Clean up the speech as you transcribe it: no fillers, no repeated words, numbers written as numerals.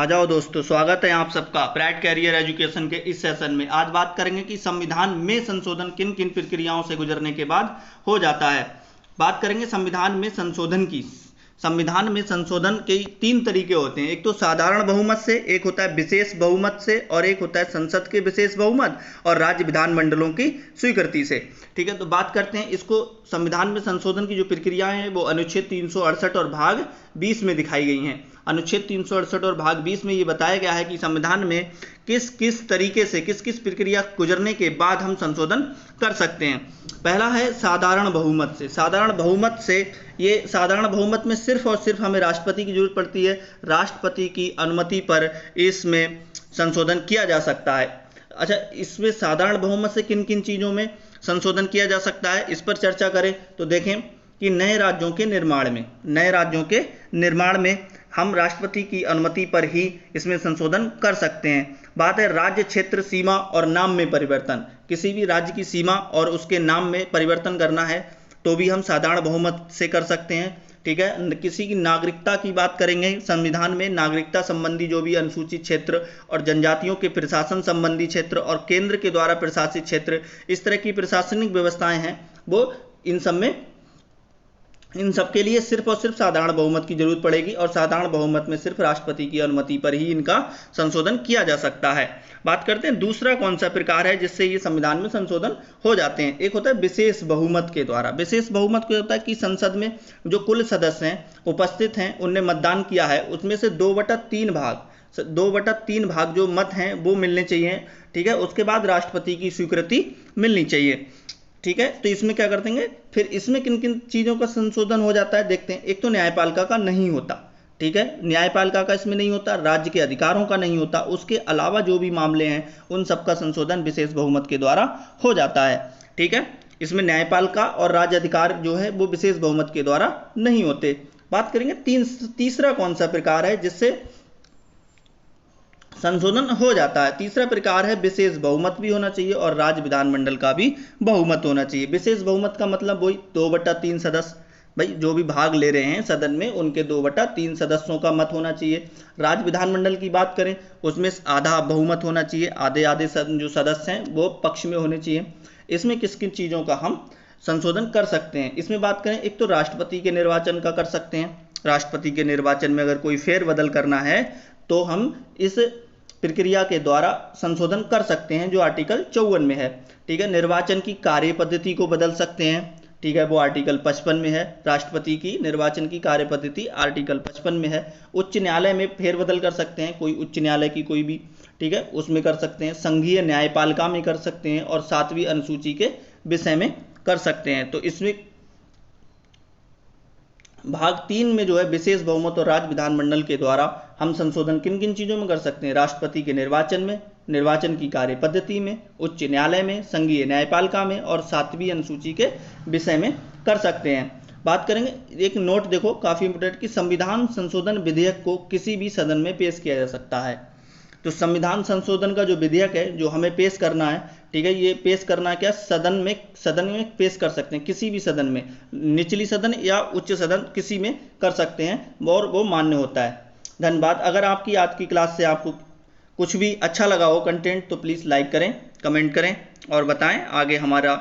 आ जाओ दोस्तों, स्वागत है आप सबका ब्राइट कैरियर एजुकेशन के इस सेशन में। आज बात करेंगे कि संविधान में संशोधन किन किन प्रक्रियाओं से गुजरने के बाद हो जाता है। बात करेंगे संविधान में संशोधन की। संविधान में संशोधन के 3 तरीके होते हैं। एक तो साधारण बहुमत से, एक होता है विशेष बहुमत से, और एक होता है संसद के विशेष बहुमत और राज्य विधानमंडलों की स्वीकृति से। ठीक है, तो बात करते हैं इसको। संविधान में संशोधन की जो प्रक्रियाएं हैं वो अनुच्छेद 368 और भाग 20 में दिखाई गई हैं। अनुच्छेद 368 और भाग 20 में ये बताया गया है कि संविधान में किस किस तरीके से किस किस प्रक्रिया गुजरने के बाद हम संशोधन कर सकते हैं। पहला है साधारण बहुमत से। साधारण बहुमत से, ये साधारण बहुमत में सिर्फ और सिर्फ हमें राष्ट्रपति की जरूरत पड़ती है। राष्ट्रपति की अनुमति पर इसमें संशोधन किया जा सकता है। अच्छा, इसमें साधारण बहुमत से किन किन चीज़ों में संशोधन किया जा सकता है, इस पर चर्चा करें तो देखें कि नए राज्यों के निर्माण में हम राष्ट्रपति की अनुमति पर ही इसमें संशोधन कर सकते हैं। बात है राज्य, क्षेत्र, सीमा और नाम में परिवर्तन। किसी भी राज्य की सीमा और उसके नाम में परिवर्तन करना है तो भी हम साधारण बहुमत से कर सकते हैं। ठीक है, किसी की नागरिकता की बात करेंगे। संविधान में नागरिकता संबंधी जो भी अनुसूचित क्षेत्र और जनजातियों के प्रशासन संबंधी क्षेत्र और केंद्र के द्वारा प्रशासित क्षेत्र, इस तरह की प्रशासनिक व्यवस्थाएं हैं, वो इन सब के लिए सिर्फ और सिर्फ साधारण बहुमत की जरूरत पड़ेगी और साधारण बहुमत में सिर्फ राष्ट्रपति की अनुमति पर ही इनका संशोधन किया जा सकता है। बात करते हैं दूसरा कौन सा प्रकार है जिससे ये संविधान में संशोधन हो जाते हैं। एक होता है विशेष बहुमत के द्वारा। विशेष बहुमत को होता है कि संसद में जो कुल सदस्य हैं, उपस्थित हैं, उनने मतदान किया है, उसमें से 2/3 भाग जो मत हैं वो मिलने चाहिए। ठीक है, उसके बाद राष्ट्रपति की स्वीकृति मिलनी चाहिए। ठीक है, तो इसमें क्या कर देंगे, फिर इसमें किन किन चीज़ों का संशोधन हो जाता है देखते हैं। एक तो न्यायपालिका का नहीं होता। ठीक है, न्यायपालिका का इसमें नहीं होता, राज्य के अधिकारों का नहीं होता। उसके अलावा जो भी मामले हैं उन सब का संशोधन विशेष बहुमत के द्वारा हो जाता है। ठीक है, इसमें न्यायपालिका और राज्य अधिकार जो है वो विशेष बहुमत के द्वारा नहीं होते। बात करेंगे तीसरा कौन सा प्रकार है जिससे संशोधन हो जाता है। तीसरा प्रकार है विशेष बहुमत भी होना चाहिए और राज्य विधानमंडल का भी बहुमत होना चाहिए। विशेष बहुमत का मतलब वही 2/3 सदस्य, भाई जो भी भाग ले रहे हैं सदन में उनके 2/3 सदस्यों का मत होना चाहिए। राज्य विधानमंडल की बात करें उसमें आधा बहुमत होना चाहिए, आधे जो सदस्य हैं वो पक्ष में होने चाहिए। इसमें किस किन चीज़ों का हम संशोधन कर सकते हैं, इसमें बात करें। एक तो राष्ट्रपति के निर्वाचन का कर सकते हैं। राष्ट्रपति के निर्वाचन में अगर कोई फेरबदल करना है तो हम इस प्रक्रिया के द्वारा संशोधन कर सकते हैं जो आर्टिकल 54 में है। ठीक है, निर्वाचन की कार्य पद्धति को बदल सकते हैं। ठीक है, वो आर्टिकल 55 में है। राष्ट्रपति की निर्वाचन की कार्य पद्धति आर्टिकल 55 में है। उच्च न्यायालय में फेरबदल कर सकते हैं, कोई उच्च न्यायालय की कोई भी, ठीक है, उसमें कर सकते हैं। संघीय न्यायपालिका में कर सकते हैं और 7वीं अनुसूची के विषय में कर सकते हैं। तो इसमें भाग 3 में जो है विशेष बहुमत और राज्य विधानमंडल के द्वारा हम संशोधन किन किन चीज़ों में कर सकते हैं। राष्ट्रपति के निर्वाचन में, निर्वाचन की कार्य पद्धति में, उच्च न्यायालय में, संघीय न्यायपालिका में और 7वीं अनुसूची के विषय में कर सकते हैं। बात करेंगे, एक नोट देखो काफ़ी इंपोर्टेंट कि संविधान संशोधन विधेयक को किसी भी सदन में पेश किया जा सकता है। तो संविधान संशोधन का जो विधेयक है जो हमें पेश करना है, ठीक है, ये पेश करना क्या, सदन में पेश कर सकते हैं। किसी भी सदन में, निचली सदन या उच्च सदन किसी में कर सकते हैं और वो मान्य होता है। धन्यवाद। अगर आपकी आज की क्लास से आपको कुछ भी अच्छा लगा हो कंटेंट तो प्लीज़ लाइक करें, कमेंट करें और बताएं आगे हमारा